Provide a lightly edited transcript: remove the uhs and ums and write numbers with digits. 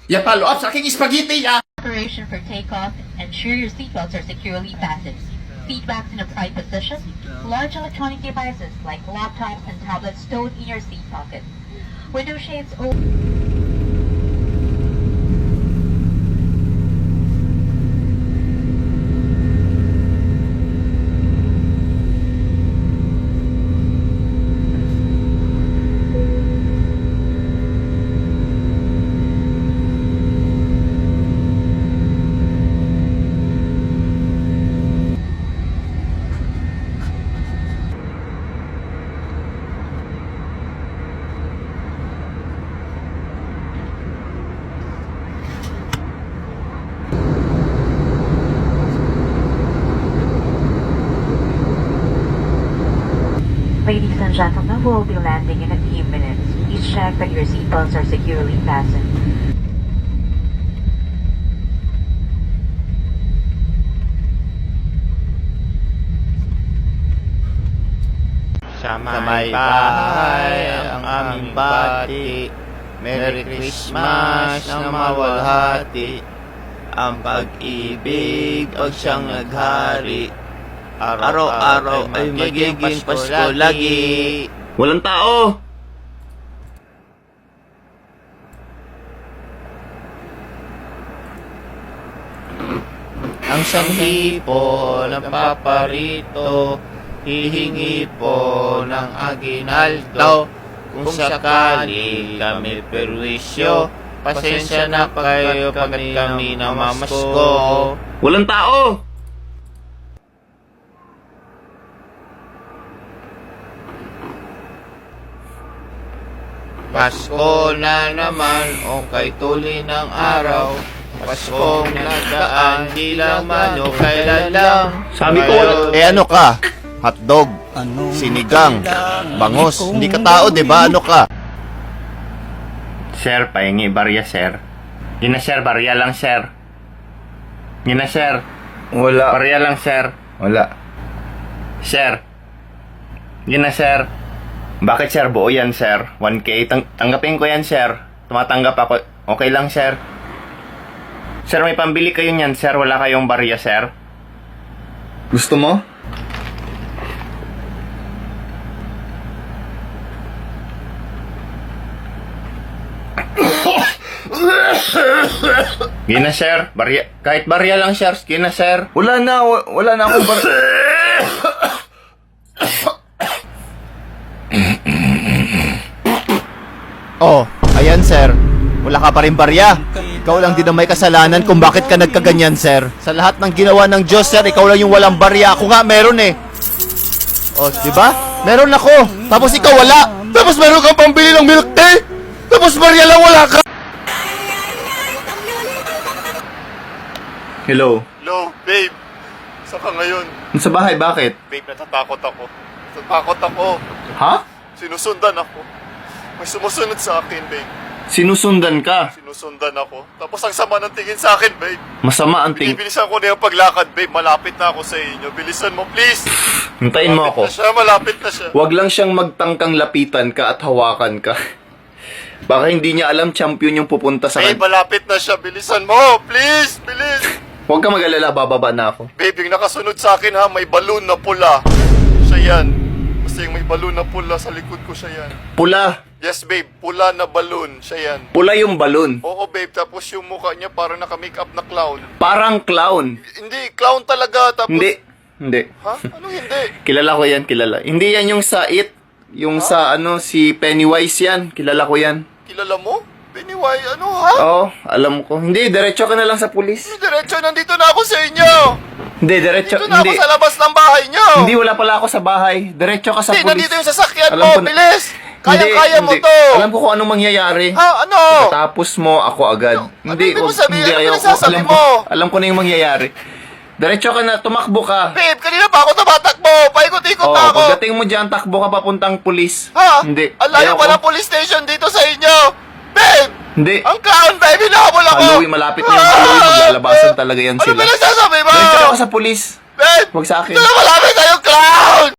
Ya follow up sa aking spaghetti ya! Preparation for takeoff, ensure your seatbelts are securely fastened. Seat backs in a upright position. Large electronic devices like laptops and tablets stowed in your seat pockets. Window shades open. Ladies and gentlemen, we will be landing in a few minutes. Please check that your seatbelts are securely fastened. Sa may bahay ang aming bati, Merry Christmas na mawalhati. Ang pag-ibig pag siyang naghari, araw-araw ay magiging Pasko lagi. Walang tao! Ang sanhi po ng paparito, hihingi po ng aginaldo. Kung sakali kami perwisyo, pasensya na kayo pagkat kami namamasko. Walang tao! Pasko na naman, o kay tuli ng araw. Paskong nagdaan, di lang man o kailan lang. Sabi ko, ano ka? Hotdog, sinigang, bangos. Hindi ka tao, di ba? Ano ka? Sir, pahingi barya, sir. Gina, sir, barya lang, sir. Gina, sir. Wala. Barya lang, sir. Wala. Sir. Gina, sir. Bakit, sir? Buo yan, sir. 1K. Tanggapin ko yan, sir. Tumatanggap ako. Okay lang, sir. Sir, may pambili kayo niyan, sir. Wala kayong barya, sir. Gusto mo? Gina, sir. Barya. Kahit barya lang, sir. Gina, sir. Wala na akong barya. Oh, ayan, sir. Wala ka pa rin barya. Ikaw lang din ang may kasalanan kung bakit ka nagkaganyan, sir. Sa lahat ng ginawa ng Diyos, sir, ikaw lang yung walang barya. Ako nga, meron eh. Oh, di ba? Meron ako. Tapos ikaw wala. Tapos meron kang pambili ng milk tea. Tapos barya lang wala ka. Hello. Hello, babe. Saan ka ngayon? Sa bahay, bakit? Babe, natatakot ako. Natatakot ako. Ha? Sinusundan ako. May sumusunod sa akin, babe. Sinusundan ka. Sinusundan ako. Tapos ang sama ng tingin sa akin, babe. Masama ang ting... Bilisan ko na yung paglakad, babe. Malapit na ako sa inyo. Bilisan mo, please. Hintayin mo ako. Malapit na siya. Huwag lang siyang magtangkang lapitan ka at hawakan ka. Baka hindi niya alam champion yung pupunta sa Babe, malapit na siya. Bilisan mo, please. Bilis. Huwag ka mag-alala, bababa na ako. Babe, yung nakasunod sa akin, ha, may balloon na pula. Siya yan. Basta yung may balloon na pula sa likod ko, siya yan. Pula. Yes, babe. Pula na balloon. Siya yan. Pula yung balon. Oo, babe. Tapos yung mukha niya parang naka-makeup na clown. Parang clown. Hindi, clown talaga. Tapos... Hindi. Ha? Anong hindi? Kilala ko yan, kilala. Hindi yan yung sa It. Yung sa si Pennywise yan. Kilala ko yan. Kilala mo? Pennywise, ano ha? Oo, alam ko. Hindi, diretso ka na lang sa pulis. Diretso, nandito na ako sa inyo. Hindi, diretso. Dito na ako sa labas ng bahay niyo. Hindi, wala pala ako sa bahay. Diretso ka sa Hindi, pulis. nandito yung sasakyan Alam mo. ko na- Bilis. Kaya-kaya mo Hindi. to. Alam ko kung anong mangyayari. Ha? Ano? Tapos mo ako agad. Hindi, ibig mo sabihin? Ano ayaw ko. pinasasabi Alam mo? alam ko na yung mangyayari. Diretso ka na, tumakbo ka. Babe, kanina pa ako tumatakbo. Paikot-ikot Oo, na ako. pagdating mo dyan, takbo ka papuntang pulis. Ha? Hindi. Ang layo Ayaw pa ko. ng police station dito sa inyo. Babe! Hindi. Ang clown, babe! Hinahabol ako! Halloween, malapit na yung Halloween. Maglalabasan talaga yan Ano sila. ba nagsasabi mo? Diretso ka sa pulis. Babe! Huwag sa akin. Ito na malapit na yung clown!